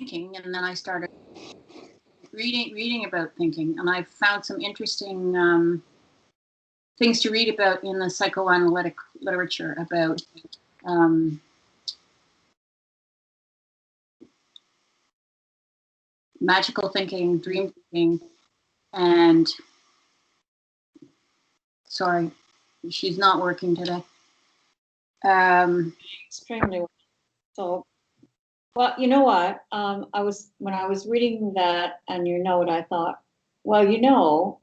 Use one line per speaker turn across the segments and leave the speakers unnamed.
thinking, and then I started reading about thinking, and I found some interesting things to read about in the psychoanalytic literature about magical thinking, dream thinking, and sorry, she's not working today.
Extremely well. So, well, you know what? When I was reading that and your note, I thought, well, you know,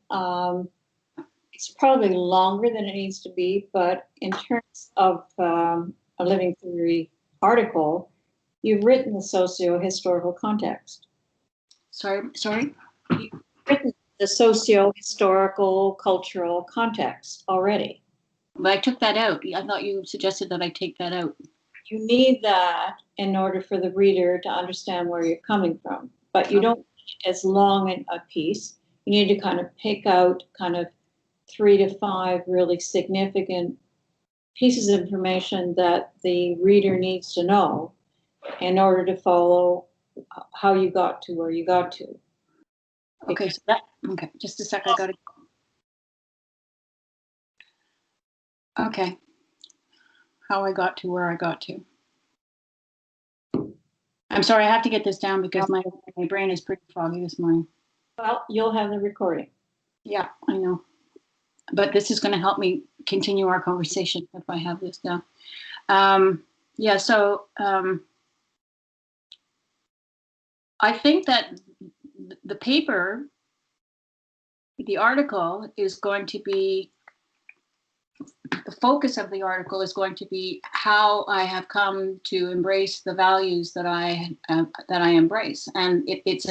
it's probably longer than it needs to be, but in terms of a living theory article, you've written the socio-historical context.
Sorry?
You've written the socio-historical cultural context already.
But I took that out. I thought you suggested that I take that out.
You need that in order for the reader to understand where you're coming from. But you don't need as long a piece. You need to kind of pick out kind of 3 to 5 really significant pieces of information that the reader needs to know in order to follow how you got to where you got to.
Okay, so okay, just a sec, I got it. Okay, how I got to where I got to. I'm sorry, I have to get this down because my brain is pretty foggy this morning.
Well, you'll have the recording.
Yeah, I know. But this is going to help me continue our conversation if I have this down. Yeah, so I think that the paper, the article is going to be, the focus of the article is going to be how I have come to embrace the values that I embrace, and it's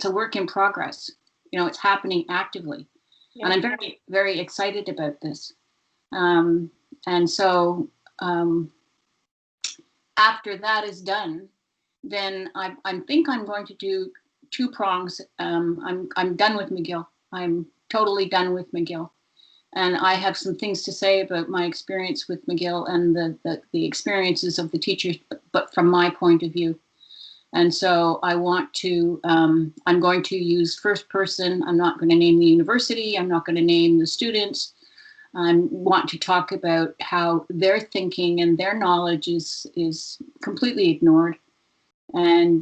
a work in progress. You know, it's happening actively, and I'm very, very excited about this. And so after that is done, then I think I'm going to do 2 prongs. I'm done with McGill. I'm totally done with McGill. And I have some things to say about my experience with McGill and the experiences of the teachers, but from my point of view. And so I want to, I'm going to use first person. I'm not going to name the university. I'm not going to name the students. I want to talk about how their thinking and their knowledge is completely ignored. And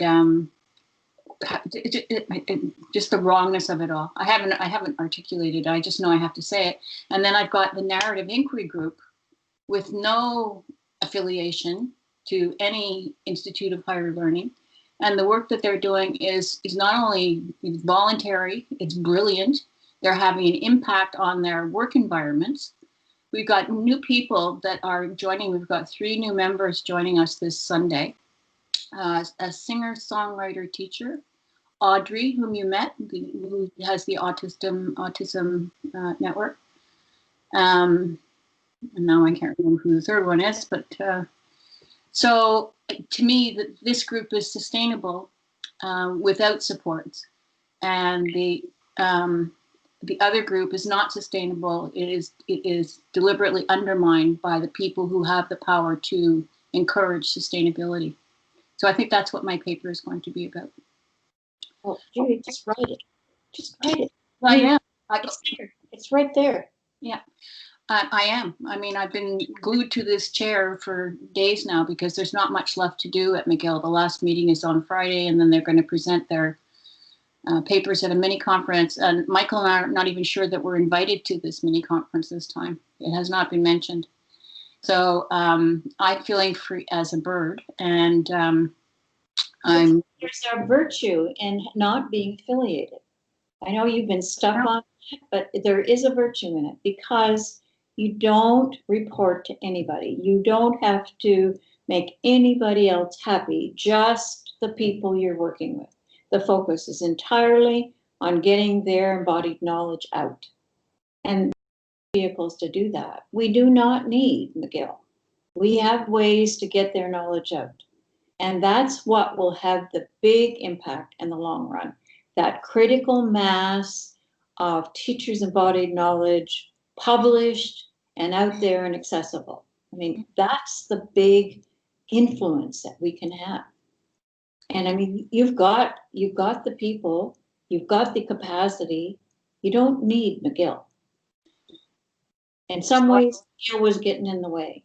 just the wrongness of it all. I haven't articulated it. I just know I have to say it. And then I've got the narrative inquiry group with no affiliation to any Institute of Higher Learning. And the work that they're doing is not only voluntary, it's brilliant. They're having an impact on their work environments. We've got new people that are joining. We've got 3 new members joining us this Sunday. A singer-songwriter teacher, Audrey, whom you met, who has the autism network. And now I can't remember who the 3rd one is, but so to me, this group is sustainable without supports, and the other group is not sustainable. It is deliberately undermined by the people who have the power to encourage sustainability. So I think that's what my paper is going to be about.
Well, Judy, just write it. Just write it.
Well, yeah.
It's right there.
Yeah, I am. I mean, I've been glued to this chair for days now because there's not much left to do at McGill. The last meeting is on Friday, and then they're going to present their papers at a mini conference. And Michael and I are not even sure that we're invited to this mini conference this time. It has not been mentioned. So I'm feeling free as a bird, and
there's a virtue in not being affiliated. I know you've been stuck on it, but there is a virtue in it because you don't report to anybody. You don't have to make anybody else happy, just the people you're working with. The focus is entirely on getting their embodied knowledge out. And vehicles to do that. We do not need McGill. We have ways to get their knowledge out. And that's what will have the big impact in the long run. That critical mass of teachers' embodied knowledge published and out there and accessible. I mean, that's the big influence that we can have. And I mean, you've got the people, you've got the capacity. You don't need McGill. In some ways, McGill was getting in the way.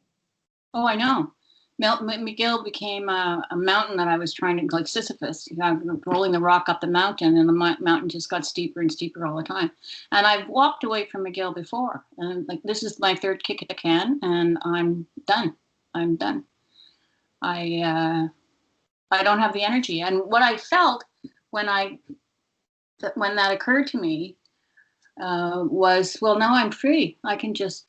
Oh, I know. McGill became a mountain that I was trying to, like Sisyphus, rolling the rock up the mountain, and the mountain just got steeper and steeper all the time. And I've walked away from McGill before, and like this is my third kick at the can, and I'm done. I'm done. I don't have the energy. And what I felt when that occurred to me was, well, now I'm free. I can just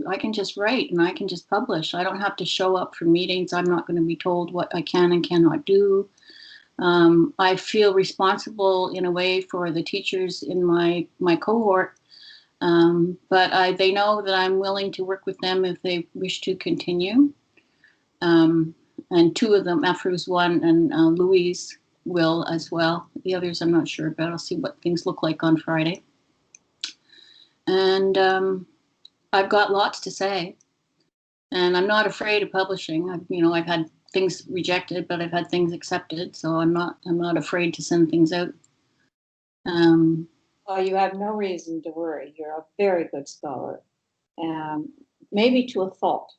write, and I can just publish. I don't have to show up for meetings. I'm not going to be told what I can and cannot do. I feel responsible in a way for the teachers in my cohort, but they know that I'm willing to work with them if they wish to continue. And two of them, Afro's one, and Louise will as well. The others I'm not sure about. I'll see what things look like on Friday. And I've got lots to say, and I'm not afraid of publishing. I've had things rejected, but I've had things accepted, so I'm not afraid to send things out.
Well, you have no reason to worry. You're a very good scholar, maybe to a fault,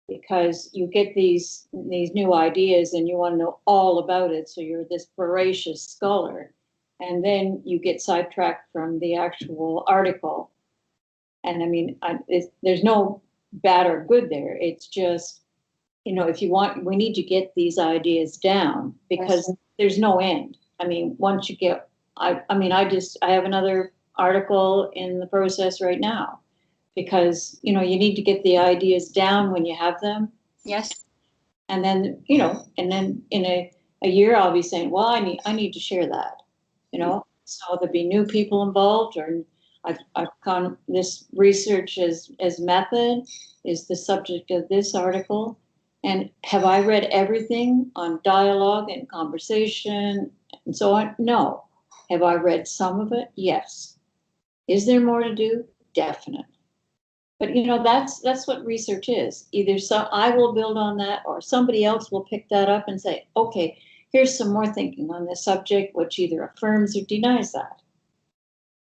because you get these new ideas and you want to know all about it. So you're this voracious scholar, and then you get sidetracked from the actual article. And I mean, there's no bad or good there. It's just, if you want, we need to get these ideas down, because there's no end. I mean, once you get, I have another article in the process right now, because, you need to get the ideas down when you have them.
Yes.
And then, and then in a year, I'll be saying, well, I need to share that, so there'll be new people involved, or I've kind this research as method is the subject of this article. And have I read everything on dialogue and conversation and so on? No. Have I read some of it? Yes. Is there more to do? Definitely. But that's what research is. Either I will build on that, or somebody else will pick that up and say, okay, here's some more thinking on this subject, which either affirms or denies that.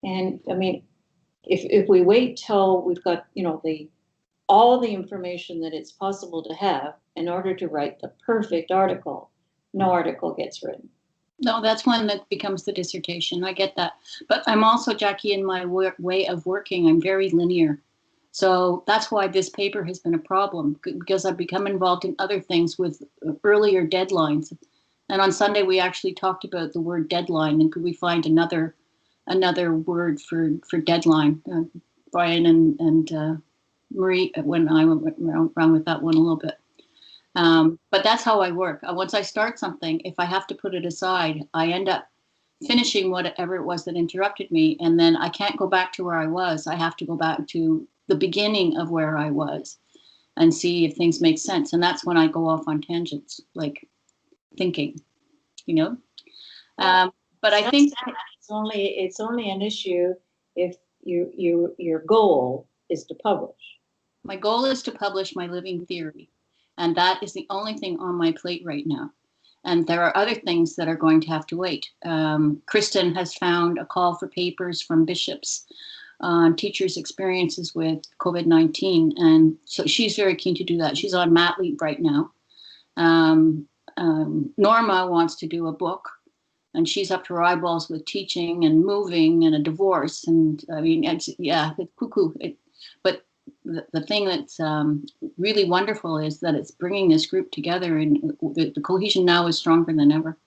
And I mean, if we wait till we've got, all the information that it's possible to have in order to write the perfect article, no article gets written.
No, that's one that becomes the dissertation. I get that. But I'm also, Jackie, in my way of working, I'm very linear. So that's why this paper has been a problem, because I've become involved in other things with earlier deadlines. And on Sunday, we actually talked about the word deadline, and could we find another word for deadline? Brian and Marie, when I went around with that one a little bit. But that's how I work. Once I start something, if I have to put it aside, I end up finishing whatever it was that interrupted me, and then I can't go back to where I was. I have to go back to the beginning of where I was and see if things make sense. And that's when I go off on tangents, like thinking, But I think
it's only an issue if your goal is to publish.
My goal is to publish my living theory, and that is the only thing on my plate right now. And there are other things that are going to have to wait. Kristen has found a call for papers from bishops on teachers' experiences with COVID-19. And so she's very keen to do that. She's on mat leave right now. Norma wants to do a book, and she's up to her eyeballs with teaching and moving and a divorce. And I mean, it's cuckoo. But the thing that's really wonderful is that it's bringing this group together, and the cohesion now is stronger than ever.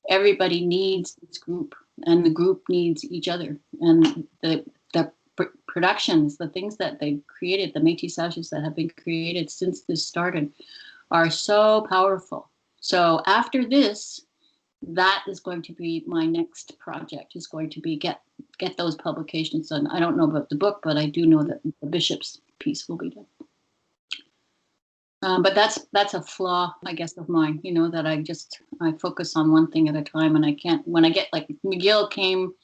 Everybody needs this group, and the group needs each other. And the productions, the things that they've created, the métissages that have been created since this started, are so powerful. So after this, that is going to be my next project, is going to be get those publications done. I don't know about the book, but I do know that the bishop's piece will be done. But that's a flaw, I guess, of mine, that I focus on one thing at a time, and I can't, when I get, like, McGill came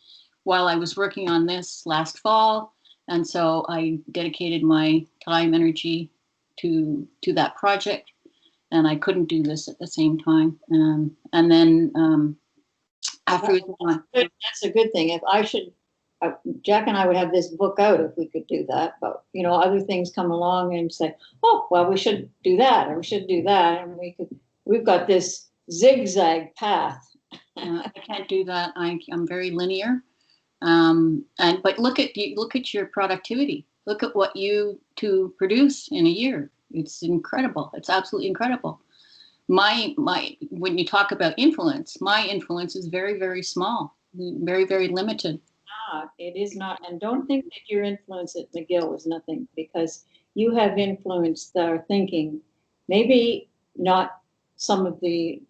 while I was working on this last fall, and so I dedicated my time, energy to that project. and I couldn't do this at the same time. And then after
that's a good thing. If I should, Jack and I would have this book out if we could do that. But you know, other things come along and say, "Oh, well, we should do that, or we should do that," and we've got this zigzag path.
I can't do that. I'm very linear. But look at your productivity. Look at what you two produce in a year. It's incredible. It's absolutely incredible. When you talk about influence, my influence is very, very small, very, very limited.
It is not. And don't think that your influence at McGill was nothing, because you have influenced our thinking. Maybe not some of the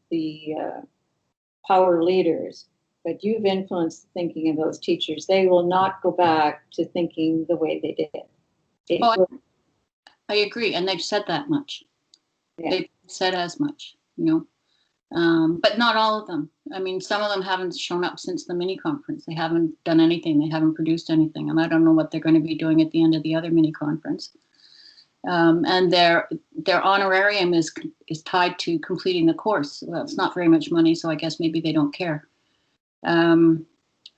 power leaders, but you've influenced the thinking of those teachers. They will not go back to thinking the way they did.
I agree, and they've said that much. Yeah. They've said as much, but not all of them. I mean, some of them haven't shown up since the mini conference. They haven't done anything. They haven't produced anything, and I don't know what they're going to be doing at the end of the other mini conference. And their honorarium is tied to completing the course. Well, it's not very much money, so I guess maybe they don't care.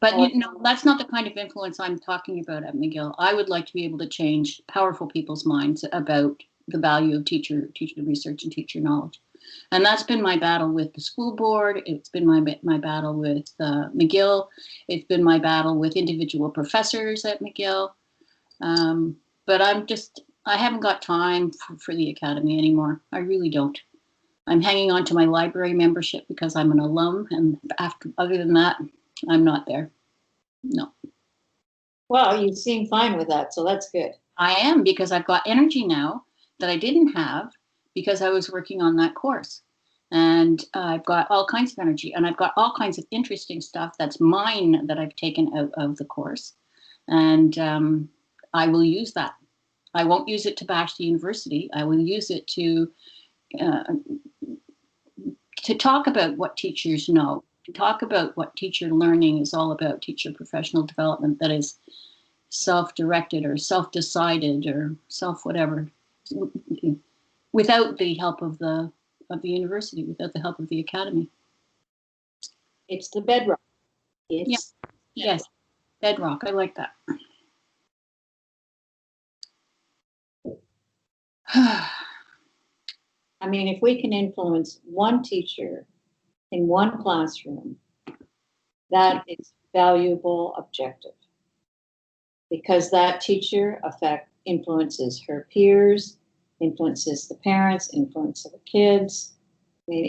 But that's not the kind of influence I'm talking about at McGill. I would like to be able to change powerful people's minds about the value of teacher research and teacher knowledge. And that's been my battle with the school board. It's been my battle with McGill. It's been my battle with individual professors at McGill. But I haven't got time for the academy anymore. I really don't. I'm hanging on to my library membership because I'm an alum, and other than that, I'm not there. No.
Well, you seem fine with that, so that's good.
I am, because I've got energy now that I didn't have because I was working on that course. And I've got all kinds of energy, and I've got all kinds of interesting stuff that's mine that I've taken out of the course. And I will use that. I won't use it to bash the university. I will use it to talk about what teachers know, to talk about what teacher learning is all about, teacher professional development that is self-directed or self-decided or self-whatever, without the help of the university, without the help of the academy.
It's the bedrock. Yes,
bedrock. I like that.
I mean, if we can influence one teacher in one classroom, that is valuable objective, because that teacher influences her peers, influences the parents, influences the kids. I mean,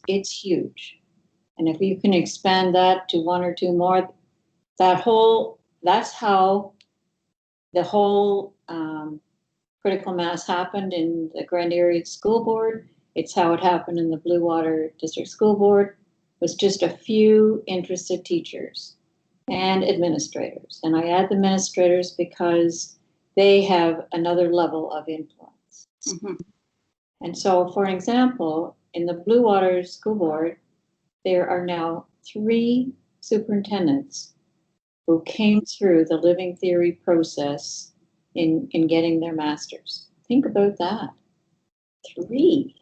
it's huge. And if you can expand that to one or two more, that's how the whole critical mass happened in the Grand Area School Board. It's how it happened in the Blue Water District School Board. Was just a few interested teachers and administrators. And I add the administrators because they have another level of influence. Mm-hmm. And so, for example, in the Blue Water School Board, there are now 3 superintendents who came through the living theory process in getting their masters. Think about that. 3.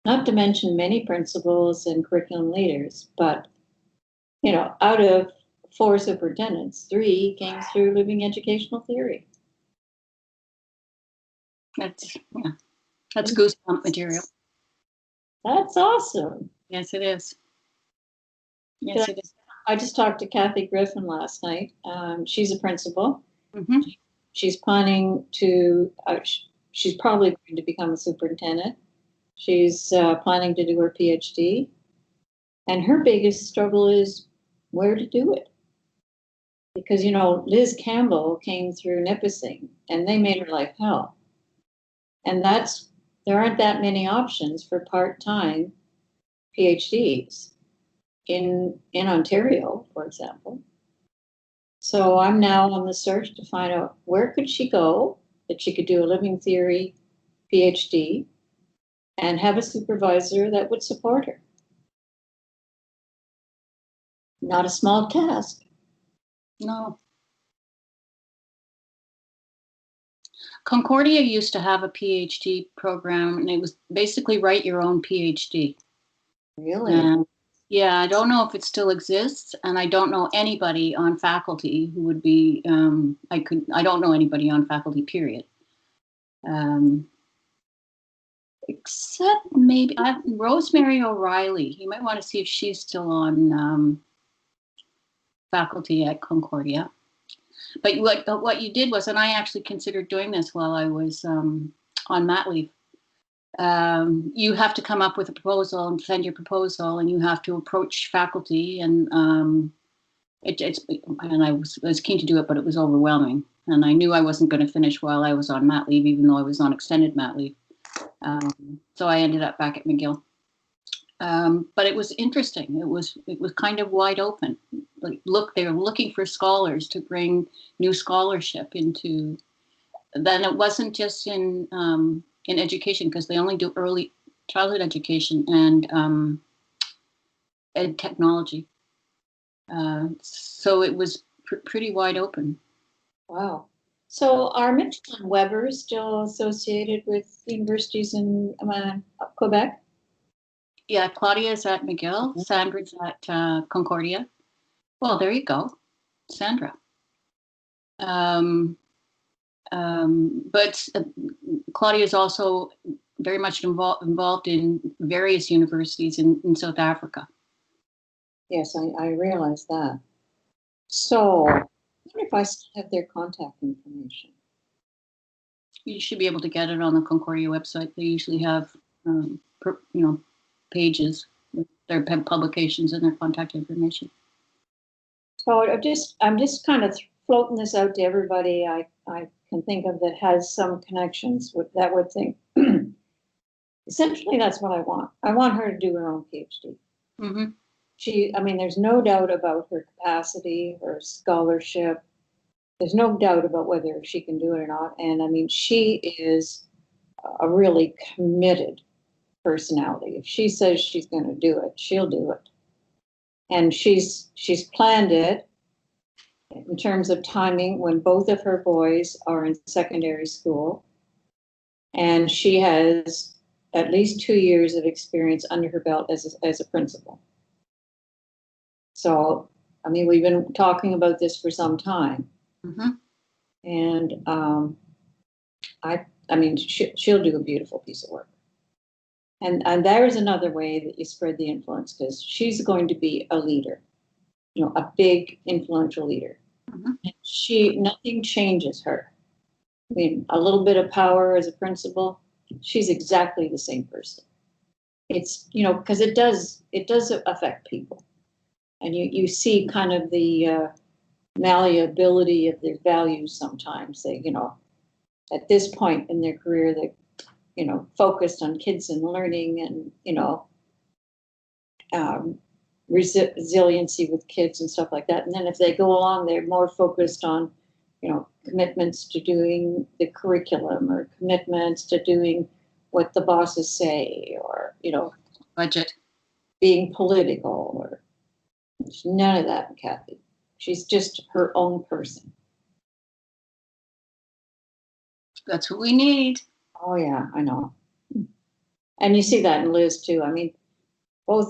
Not to mention many principals and curriculum leaders, but, out of 4 superintendents, 3 came through living educational theory.
That's goosebump material.
That's awesome.
Yes, it is. Yes, it is.
I just talked to Kathy Griffin last night. She's a principal.
Mm-hmm.
She's planning to, she's probably going to become a superintendent. She's planning to do her PhD. And her biggest struggle is where to do it. Because, Liz Campbell came through Nipissing and they made her life hell. And there aren't that many options for part-time PhDs in Ontario, for example. So I'm now on the search to find out where could she go that she could do a living theory PhD and have a supervisor that would support her. Not a small task.
No. Concordia used to have a PhD program, and it was basically write your own PhD.
Really?
And yeah, I don't know if it still exists, and I don't know anybody on faculty who would be. I don't know anybody on faculty. Period. Except maybe Rosemary O'Reilly. You might want to see if she's still on faculty at Concordia. But what you did was, and I actually considered doing this while I was on mat leave. You have to come up with a proposal and defend your proposal, and you have to approach faculty. And I was keen to do it, but it was overwhelming. And I knew I wasn't going to finish while I was on mat leave, even though I was on extended mat leave. So I ended up back at McGill. But it was interesting. It was kind of wide open. Like, look, they were looking for scholars to bring new scholarship into. Then it wasn't just in education, because they only do early childhood education and technology. So it was pretty wide open.
Wow. So are Mitchell and Weber still associated with universities in Quebec?
Yeah, Claudia's at McGill. Sandra's at Concordia. Well, there you go, Sandra. But Claudia is also very much involved in various universities in South Africa.
Yes, I realize that. So I wonder if I still have their contact information.
You should be able to get it on the Concordia website. They usually have, pages with their publications and their contact information.
So I'm just kind of floating this out to everybody I can think of that has some connections with that would think. Essentially, that's what I want. I want her to do her own PhD.
Mm-hmm.
There's no doubt about her capacity, her scholarship. There's no doubt about whether she can do it or not. And I mean, she is a really committed personality. If she says she's going to do it, she'll do it. And she's planned it in terms of timing when both of her boys are in secondary school. And she has at least 2 years of experience under her belt as a principal. So, I mean, we've been talking about this for some time.
Mm-hmm.
And she'll do a beautiful piece of work. And there's another way that you spread the influence, because she's going to be a leader, a big influential leader. Mm-hmm. Nothing changes her. I mean, a little bit of power as a principal, she's exactly the same person. It's, because it does affect people. And you see kind of the malleability of their values sometimes. They, at this point in their career, they, focused on kids and learning and, resiliency with kids and stuff like that. And then if they go along, they're more focused on, commitments to doing the curriculum or commitments to doing what the bosses say, or,
budget,
being political, or none of that, Kathy. She's just her own person.
That's what we need.
Oh yeah, I know. And you see that in Liz too. I mean, both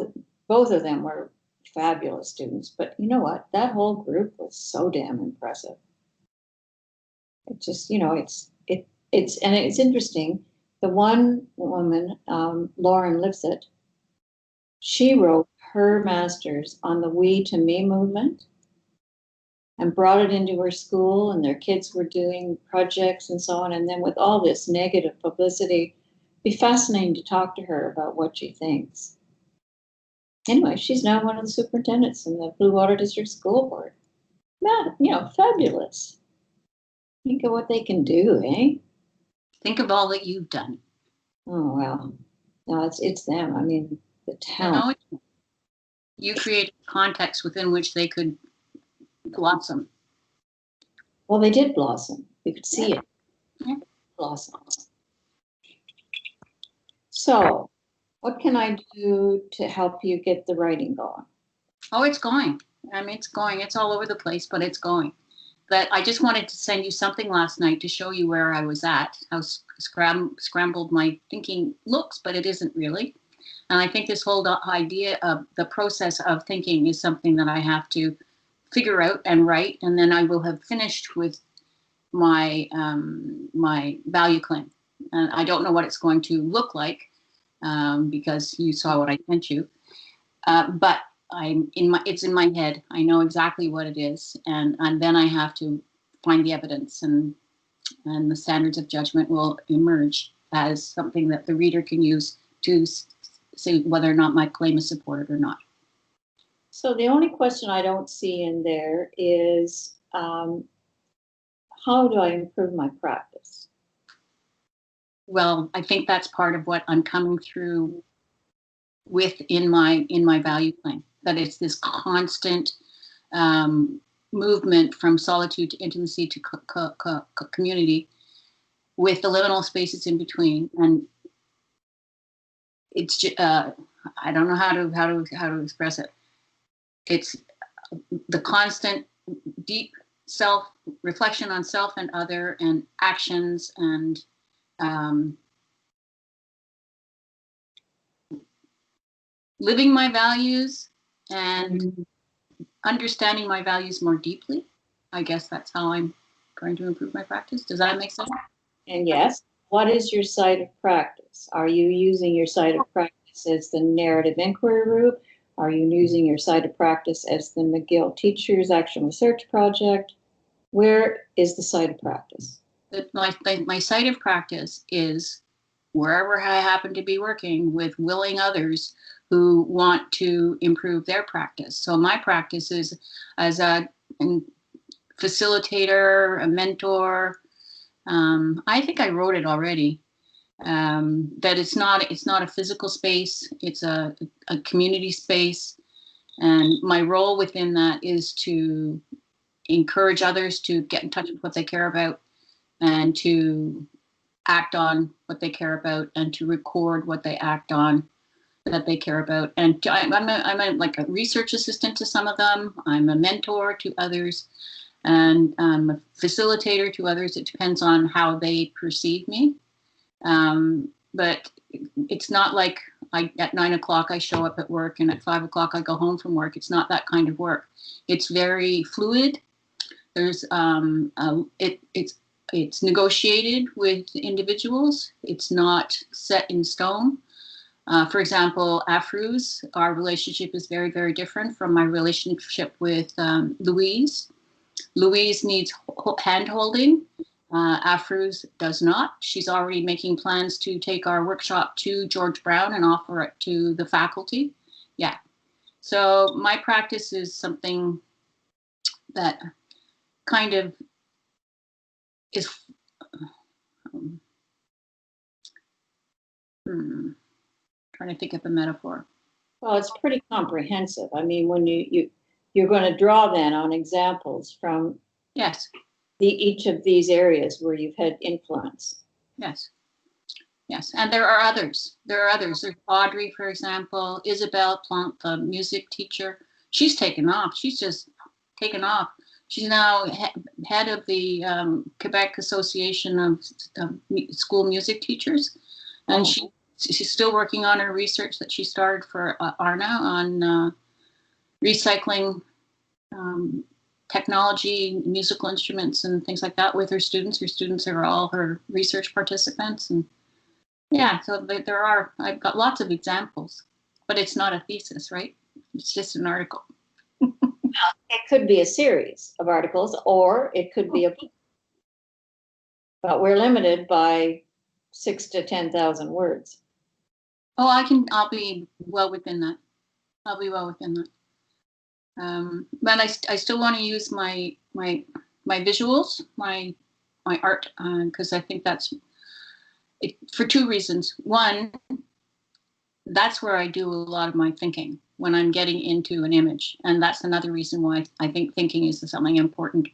of them were fabulous students, but you know what? That whole group was so damn impressive. It just, it's interesting. The one woman, Lauren Lipset, she wrote her master's on the We to Me movement and brought it into her school, and their kids were doing projects and so on. And then with all this negative publicity, it'd be fascinating to talk to her about what she thinks. Anyway, she's now one of the superintendents in the Blue Water District School Board. Man, fabulous. Think of what they can do, eh?
Think of all that you've done.
Oh, well. No, it's them. I mean, the talent.
You created a context within which they could blossom.
Well, they did blossom. We could see it.
Yeah.
Blossom. So, what can I do to help you get the writing going?
Oh, it's going. I mean, it's going. It's all over the place, but it's going. that I just wanted to send you something last night to show you where I was at, how scrambled my thinking looks, but it isn't really. And I think this whole idea of the process of thinking is something that I have to figure out and write, and then I will have finished with my my value claim. And I don't know what it's going to look like because you saw what I sent you, but it's in my head. I know exactly what it is, and then I have to find the evidence, and the standards of judgment will emerge as something that the reader can use to say whether or not my claim is supported or not.
So the only question I don't see in there is, how do I improve my practice?
Well, I think that's part of what I'm coming through with in my value claim, that it's this constant movement from solitude to intimacy to community, with the liminal spaces in between. And it's I don't know how to express it. It's the constant deep self reflection on self and other, and actions, and living my values and understanding my values more deeply. I guess that's how I'm going to improve my practice. Does that make sense?
And yes, what is your site of practice? Are you using your site of practice as the narrative inquiry route? Are you using your site of practice as the McGill Teachers Action Research Project? Where is the site of practice?
My site of practice is wherever I happen to be working with willing others who want to improve their practice. So my practice is as a facilitator, a mentor. I think I wrote it already. That it's not a physical space. It's a community space, and my role within that is to encourage others to get in touch with what they care about, and to act on what they care about, and to record what they act on that they care about. And I'm like a research assistant to some of them. I'm a mentor to others, and I'm a facilitator to others. It depends on how they perceive me. But it's not like at 9 o'clock I show up at work and at 5 o'clock I go home from work. It's not that kind of work. It's very fluid. There's it's negotiated with individuals. It's not set in stone. For example, AFRUs, our relationship is very, very different from my relationship with Louise. Louise needs hand-holding. AFRUs does not. She's already making plans to take our workshop to George Brown and offer it to the faculty. Yeah. So my practice is something that kind of is trying to think of a metaphor.
Well, it's pretty comprehensive. I mean, when you're going to draw then on examples from
Yes.
each of these areas where you've had influence.
Yes. Yes. And there are others. There's Audrey, for example, Isabel Plante, the music teacher. She's taken off. She's just taken off. She's now head of the Quebec Association of School Music Teachers. And she's still working on her research that she started for ARNA on recycling technology, musical instruments, and things like that with her students. Her students are all her research participants. And yeah, so I've got lots of examples, but it's not a thesis, right? It's just an article.
It could be a series of articles, or it could be a book. But we're limited by 6,000 to 10,000 words.
Oh, I'll be well within that. I'll be well within that. But I still want to use my visuals, my art, because I think that's it for two reasons. One, that's where I do a lot of my thinking when I'm getting into an image, and that's another reason why I think thinking is something important,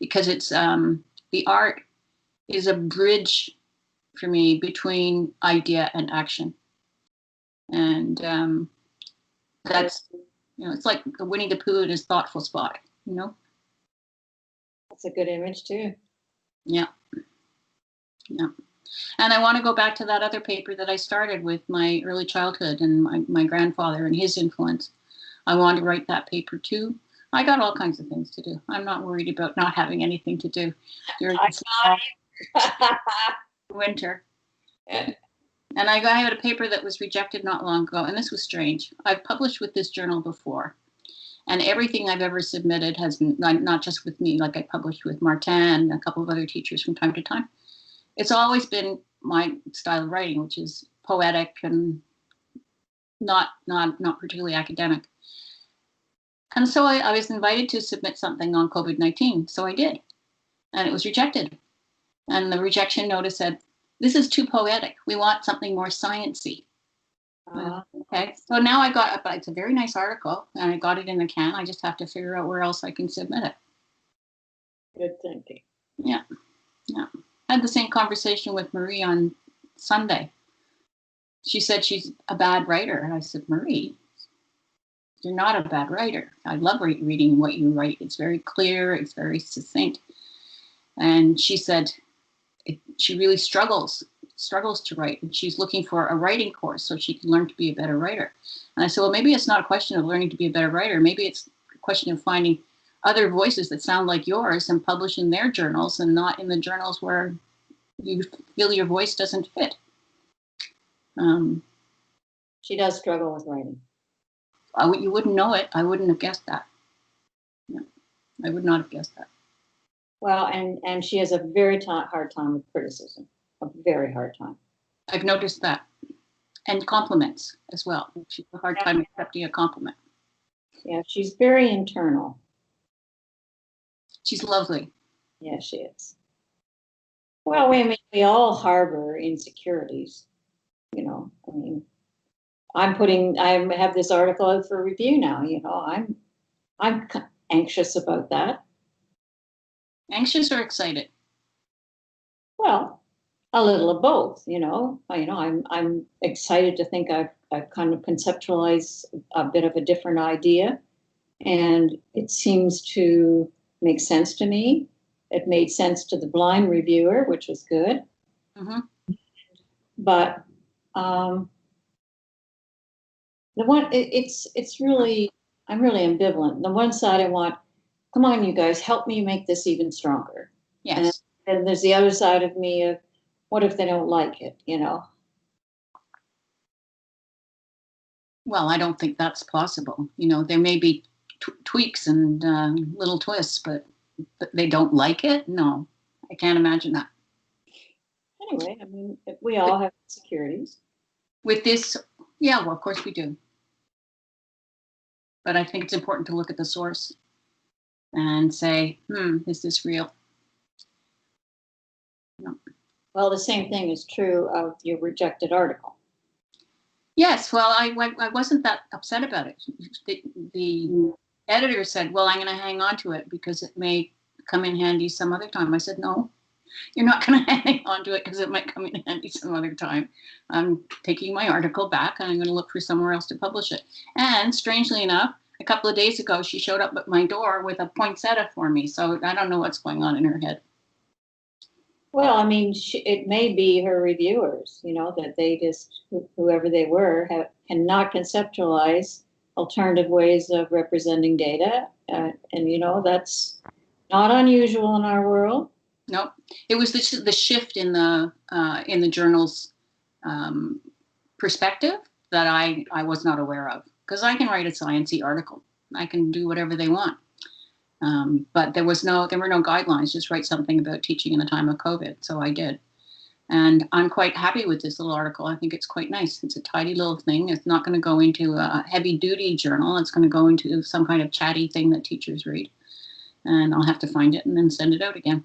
because it's the art is a bridge for me between idea and action, and that's it's like Winnie the Pooh in his thoughtful spot,
That's a good image too.
Yeah. Yeah. And I want to go back to that other paper that I started with my early childhood and my grandfather and his influence. I want to write that paper too. I got all kinds of things to do. I'm not worried about not having anything to do during this winter. And I had a paper that was rejected not long ago, and this was strange. I've published with this journal before, and everything I've ever submitted has been, not just with me, like I published with Martin and a couple of other teachers from time to time. It's always been my style of writing, which is poetic and not particularly academic. And so I was invited to submit something on COVID-19, so I did, and it was rejected. And the rejection notice said, "This is too poetic. We want something more sciencey." Okay, so now I got, it's a very nice article, and I got it in the can. I just have to figure out where else I can submit it.
Good thinking.
Yeah, yeah. I had the same conversation with Marie on Sunday. She said she's a bad writer, and I said, "Marie, you're not a bad writer. I love reading what you write. It's very clear. It's very succinct." And she said she really struggles to write, and she's looking for a writing course so she can learn to be a better writer. And I said, well, maybe it's not a question of learning to be a better writer. Maybe it's a question of finding other voices that sound like yours and publish in their journals and not in the journals where you feel your voice doesn't fit.
She does struggle with writing.
You wouldn't know it. I wouldn't have guessed that. No, I would not have guessed that.
Well, and she has a very hard time with criticism, a very hard time.
I've noticed that. And compliments as well. She has a hard time accepting a compliment.
Yeah, she's very internal.
She's lovely.
Yeah, she is. Well, we all harbor insecurities, you know. I mean, I have this article out for review now, you know. I'm anxious about that.
Anxious or excited?
Well, a little of both, you know. I'm excited to think I've kind of conceptualized a bit of a different idea, and it seems to make sense to me. It made sense to the blind reviewer, which was good.
Mm-hmm.
But it's really, I'm really ambivalent. The one side I want, come on, you guys, help me make this even stronger.
Yes.
And then there's the other side of me of, what if they don't like it, you know?
Well, I don't think that's possible. You know, there may be tweaks and little twists, but they don't like it? No, I can't imagine that.
Anyway, I mean, we all have insecurities.
With this, yeah, well, of course we do. But I think it's important to look at the source and say, is this real? No.
Well, the same thing is true of your rejected article.
Yes, well, I wasn't that upset about it. The editor said, well, I'm going to hang on to it because it may come in handy some other time. I said, no, you're not going to hang on to it because it might come in handy some other time. I'm taking my article back and I'm going to look for somewhere else to publish it. And strangely enough, a couple of days ago, she showed up at my door with a poinsettia for me. So I don't know what's going on in her head.
Well, I mean, it may be her reviewers, you know, that they just, whoever they were, cannot conceptualize alternative ways of representing data. And, you know, that's not unusual in our world.
No, it was the shift in the journal's perspective that I was not aware of, because I can write a sciencey article. I can do whatever they want. But there were no guidelines, just write something about teaching in the time of COVID. So I did. And I'm quite happy with this little article. I think it's quite nice. It's a tidy little thing. It's not going to go into a heavy duty journal. It's going to go into some kind of chatty thing that teachers read. And I'll have to find it and then send it out again.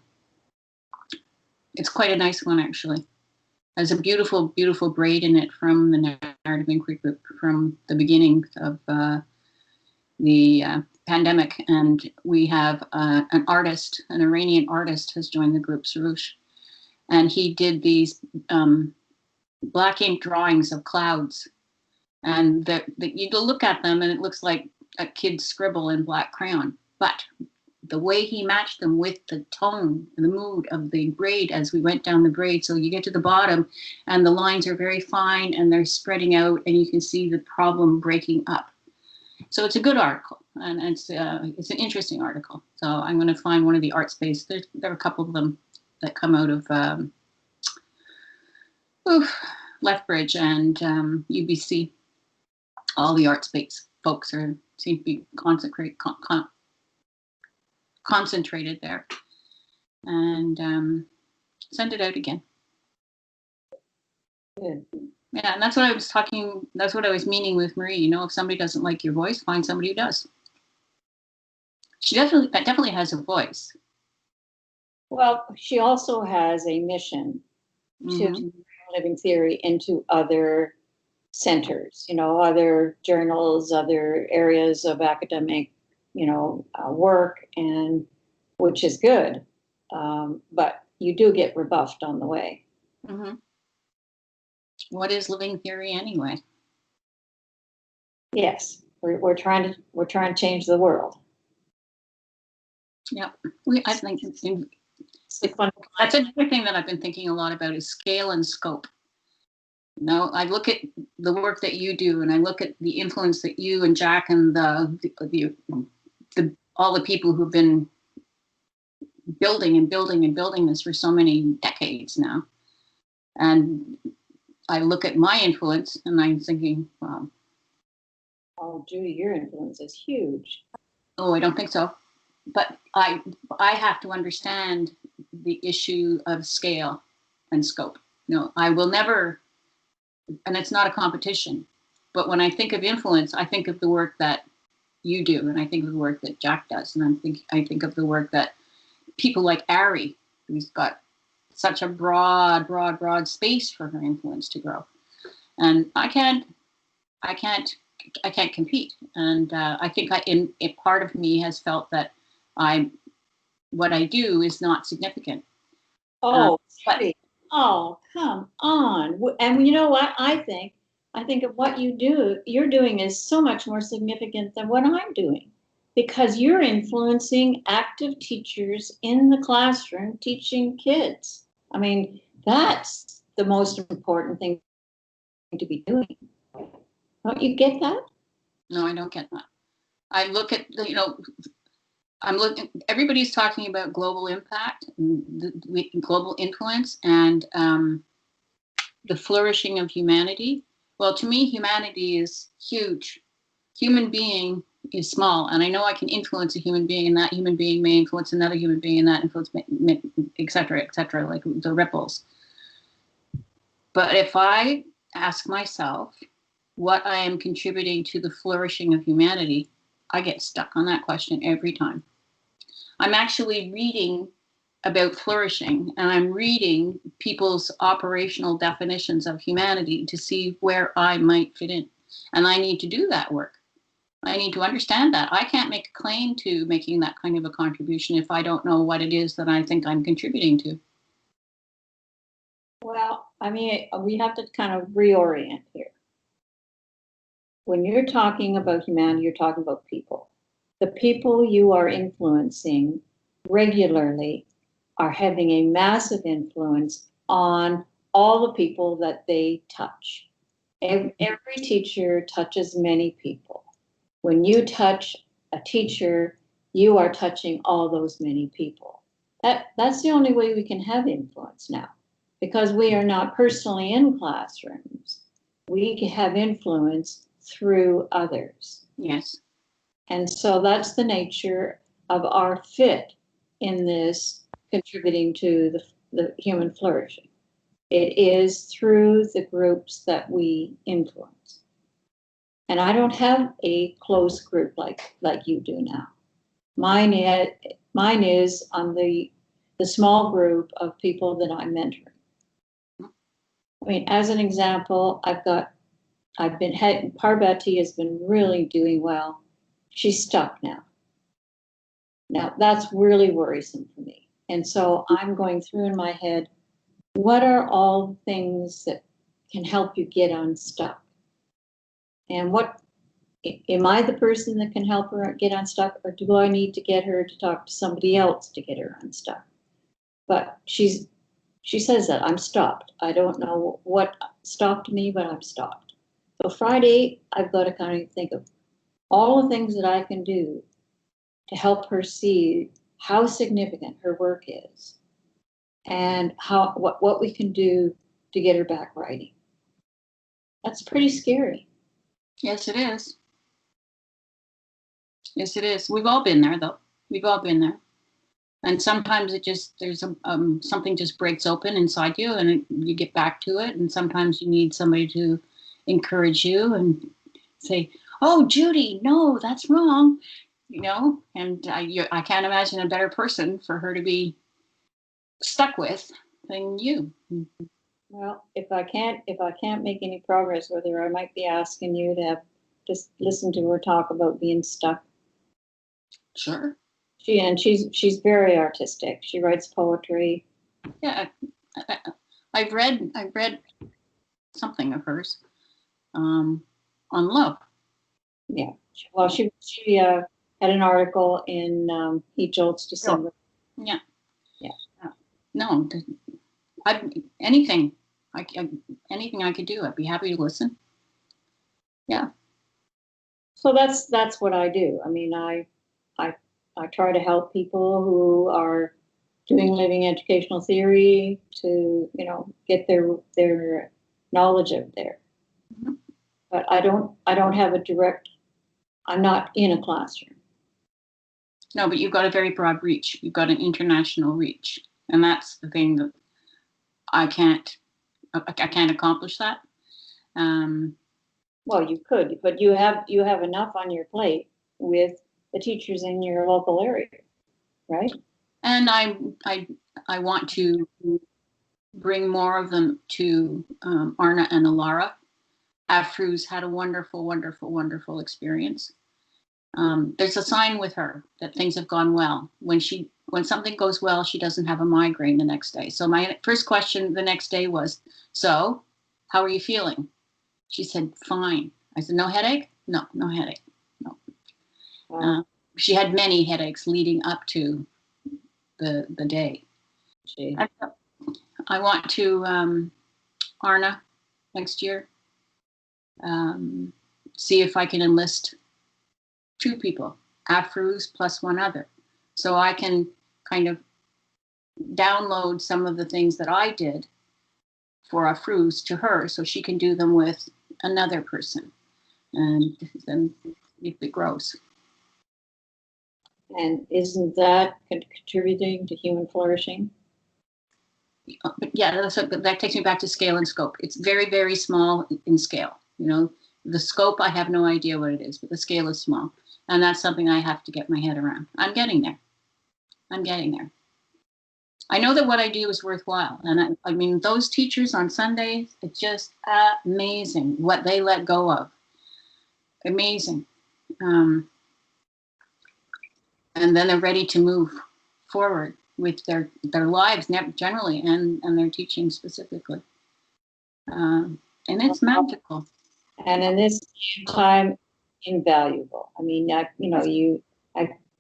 It's quite a nice one, actually. There's a beautiful, beautiful braid in it from the Narrative Inquiry Group from the beginning of the pandemic, and we have an artist, an Iranian artist, has joined the group, Sarush, and he did these black ink drawings of clouds, and you look at them and it looks like a kid's scribble in black crayon, but the way he matched them with the tone and the mood of the braid as we went down the braid. So you get to the bottom and the lines are very fine and they're spreading out and you can see the problem breaking up. So it's a good article, and it's an interesting article. So I'm going to find one of the art space. There are a couple of them that come out of Lethbridge and UBC. All the art space folks seem to be concentrated there, and send it out again.
Good.
Yeah, and that's what I was talking. That's what I was meaning with Marie. You know, if somebody doesn't like your voice, find somebody who does. She definitely has a voice.
Well, she also has a mission to living theory into other centers, you know, other journals, other areas of academic, you know, work, and which is good. But you do get rebuffed on the way.
Mm-hmm. What is living theory anyway?
Yes, we're trying to change the world.
Yeah, I think that's another thing that I've been thinking a lot about is scale and scope. You know, I look at the work that you do, and I look at the influence that you and Jack and all the people who've been building this for so many decades now. And I look at my influence, and I'm thinking, wow.
Oh, Judy, your influence is huge.
Oh, I don't think so. But I have to understand the issue of scale and scope. You know, I will never, and it's not a competition, but when I think of influence, I think of the work that you do, and I think of the work that Jack does, and I think of the work that people like Ari, who's got such a broad space for her influence to grow, and I can't compete. And I think a part of me has felt that what I do is not significant.
Oh, come on. And you know what? I think of what you're doing is so much more significant than what I'm doing, because you're influencing active teachers in the classroom teaching kids. I mean, that's the most important thing to be doing. Don't you get that?
No, I don't get that. I look at, you know, everybody's talking about global impact, global influence, and the flourishing of humanity. Well, to me, humanity is huge. Human being is small, and I know I can influence a human being, and that human being may influence another human being, and that influence, et cetera, like the ripples. But if I ask myself what I am contributing to the flourishing of humanity, I get stuck on that question every time. I'm actually reading about flourishing, and I'm reading people's operational definitions of humanity to see where I might fit in. And I need to do that work. I need to understand that. I can't make a claim to making that kind of a contribution if I don't know what it is that I think I'm contributing to.
Well, I mean, we have to kind of reorient here. When you're talking about humanity, you're talking about people. The people you are influencing regularly are having a massive influence on all the people that they touch. Every teacher touches many people. When you touch a teacher, you are touching all those many people. That's the only way we can have influence now, because we are not personally in classrooms. We can have influence through others.
Yes.
And so that's the nature of our fit in this contributing to the human flourishing. It is through the groups that we influence. And I don't have a close group like you do now. Mine is on the small group of people that I'm mentoring. I mean, as an example, Parvati has been really doing well. She's stuck now. Now, that's really worrisome for me. And so I'm going through in my head, what are all things that can help you get unstuck? And what am I the person that can help her get unstuck, or do I need to get her to talk to somebody else to get her unstuck? But she says that I'm stopped. I don't know what stopped me, but I'm stopped. So Friday, I've got to kind of think of all the things that I can do to help her see how significant her work is and what we can do to get her back writing. That's pretty scary.
Yes, it is. Yes, it is. We've all been there, though. We've all been there. And sometimes there's something just breaks open inside you, and you get back to it. And sometimes you need somebody to encourage you and say, "Oh, Judy, no, that's wrong," And I can't imagine a better person for her to be stuck with than you.
Well, if I can't make any progress with her, I might be asking you to just listen to her talk about being stuck.
Sure.
She's very artistic. She writes poetry.
Yeah, I've read something of hers on love.
Yeah. Well, she had an article in EJOLTs December.
Yeah.
Yeah.
No, anything I could do, I'd be happy to listen. Yeah.
So that's what I do. I mean, I try to help people who are doing living educational theory to, get their knowledge out there.
Mm-hmm.
But I don't have a direct, I'm not in a classroom.
No, but you've got a very broad reach. You've got an international reach. And that's the thing that I can't accomplish that.
Well, you could, but you have enough on your plate with the teachers in your local area, right?
And I want to bring more of them to Arna and Alara. Afru's had a wonderful, wonderful, wonderful experience. There's a sign with her that things have gone well. When something goes well, she doesn't have a migraine the next day. So my first question the next day was, "So, how are you feeling?" She said, "Fine." I said, "No headache?" "No, no headache." No.
Wow.
She had many headaches leading up to the day.
Gee.
I want to Arna next year. See if I can enlist 2 people, Afro's plus one other, so I can kind of download some of the things that I did for Afro's to her, so she can do them with another person, and then if it grows.
And isn't that contributing to human flourishing?
But yeah, that takes me back to scale and scope. It's very, very small in scale. The scope, I have no idea what it is, but the scale is small. And that's something I have to get my head around. I'm getting there. I know that what I do is worthwhile. And I mean, those teachers on Sundays, it's just amazing what they let go of. Amazing. And then they're ready to move forward with their lives generally and their teaching specifically. And it's magical.
And in this time, invaluable. I mean,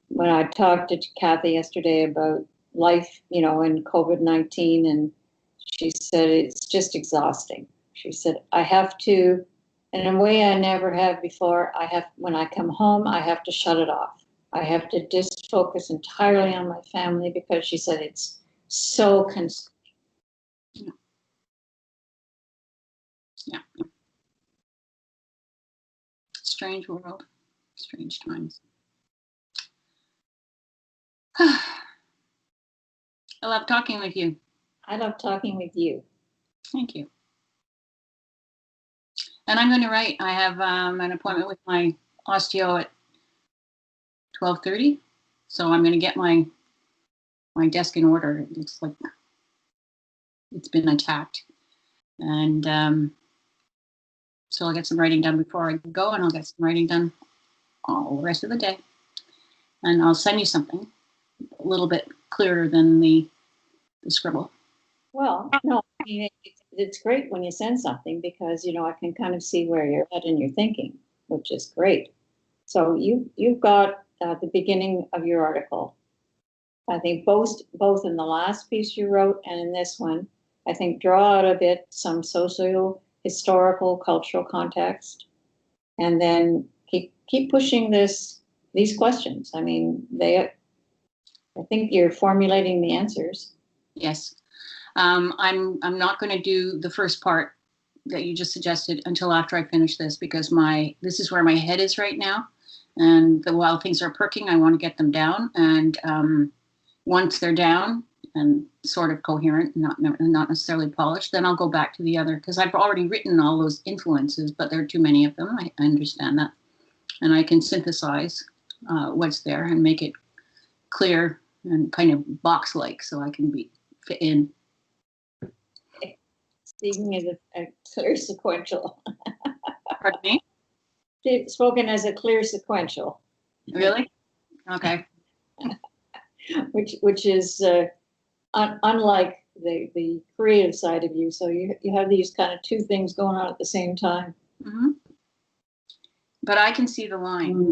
when I talked to Kathy yesterday about life, in COVID-19, and she said it's just exhausting. She said, I have to, in a way I never have before, when I come home, I have to shut it off. I have to just focus entirely on my family, because she said it's so consuming.
Yeah. Strange world, strange times. I love talking with you.
I love talking with you.
Thank you. And I'm going to write. I have an appointment with my osteo at 12:30, so I'm going to get my desk in order. It looks like it's been attacked, and so I'll get some writing done before I go, and I'll get some writing done all the rest of the day. And I'll send you something a little bit clearer than the scribble.
Well, no, I mean, it's great when you send something, because, I can kind of see where you're at in your thinking. which is great. So you've got the beginning of your article. I think both in the last piece you wrote and in this one, I think draw out of it some socio-historical, cultural context, and then keep pushing these questions. I mean, I think you're formulating the answers.
Yes. I'm not going to do the first part that you just suggested until after I finish this, because this is where my head is right now. And while things are perking, I want to get them down. And once they're down and sort of coherent, not necessarily polished, then I'll go back to the other, because I've already written all those influences, but there are too many of them. I understand that. And I can synthesize what's there and make it clear and kind of box-like, so I can fit in.
Speaking as a clear sequential.
Pardon me?
Spoken as a clear sequential.
Really? Okay.
Which is unlike the creative side of you. So you have these kind of two things going on at the same time.
Mm-hmm. But I can see the line. Mm-hmm.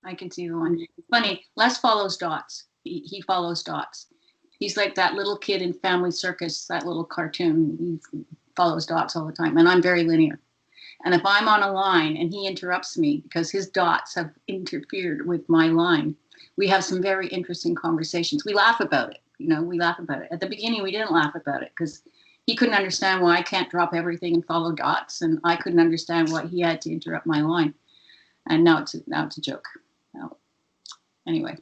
I can see the line. Funny, Les follows dots. He follows dots. He's like that little kid in Family Circus, that little cartoon. He follows dots all the time. And I'm very linear. And if I'm on a line and he interrupts me because his dots have interfered with my line, we have some very interesting conversations. We laugh about it. We laugh about it. At the beginning, we didn't laugh about it because he couldn't understand why I can't drop everything and follow dots. And I couldn't understand why he had to interrupt my line. And now it's a joke. Anyway.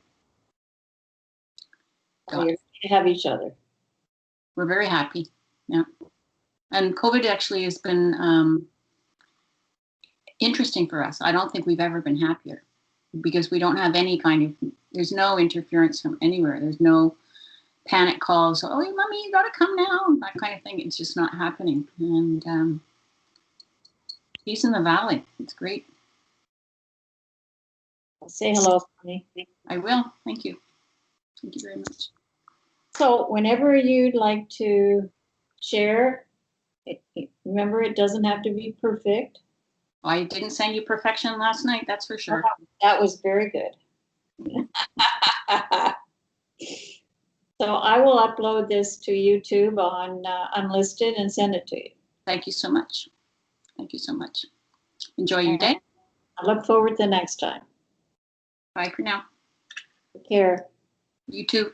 You have each other.
We're very happy. Yeah. And COVID actually has been interesting for us. I don't think we've ever been happier because we don't have any there's no interference from anywhere. There's no panic calls. Oh, hey, mommy, you got to come now. That kind of thing. It's just not happening. And peace in the valley. It's great.
Say hello, honey.
I will. Thank you. Thank you very much.
So whenever you'd like to share, remember, it doesn't have to be perfect.
I didn't send you perfection last night, that's for sure.
That was very good. So I will upload this to YouTube on Unlisted and send it to you.
Thank you so much. Thank you so much. Enjoy your day.
I look forward to next time.
Bye for now.
Take care.
You too.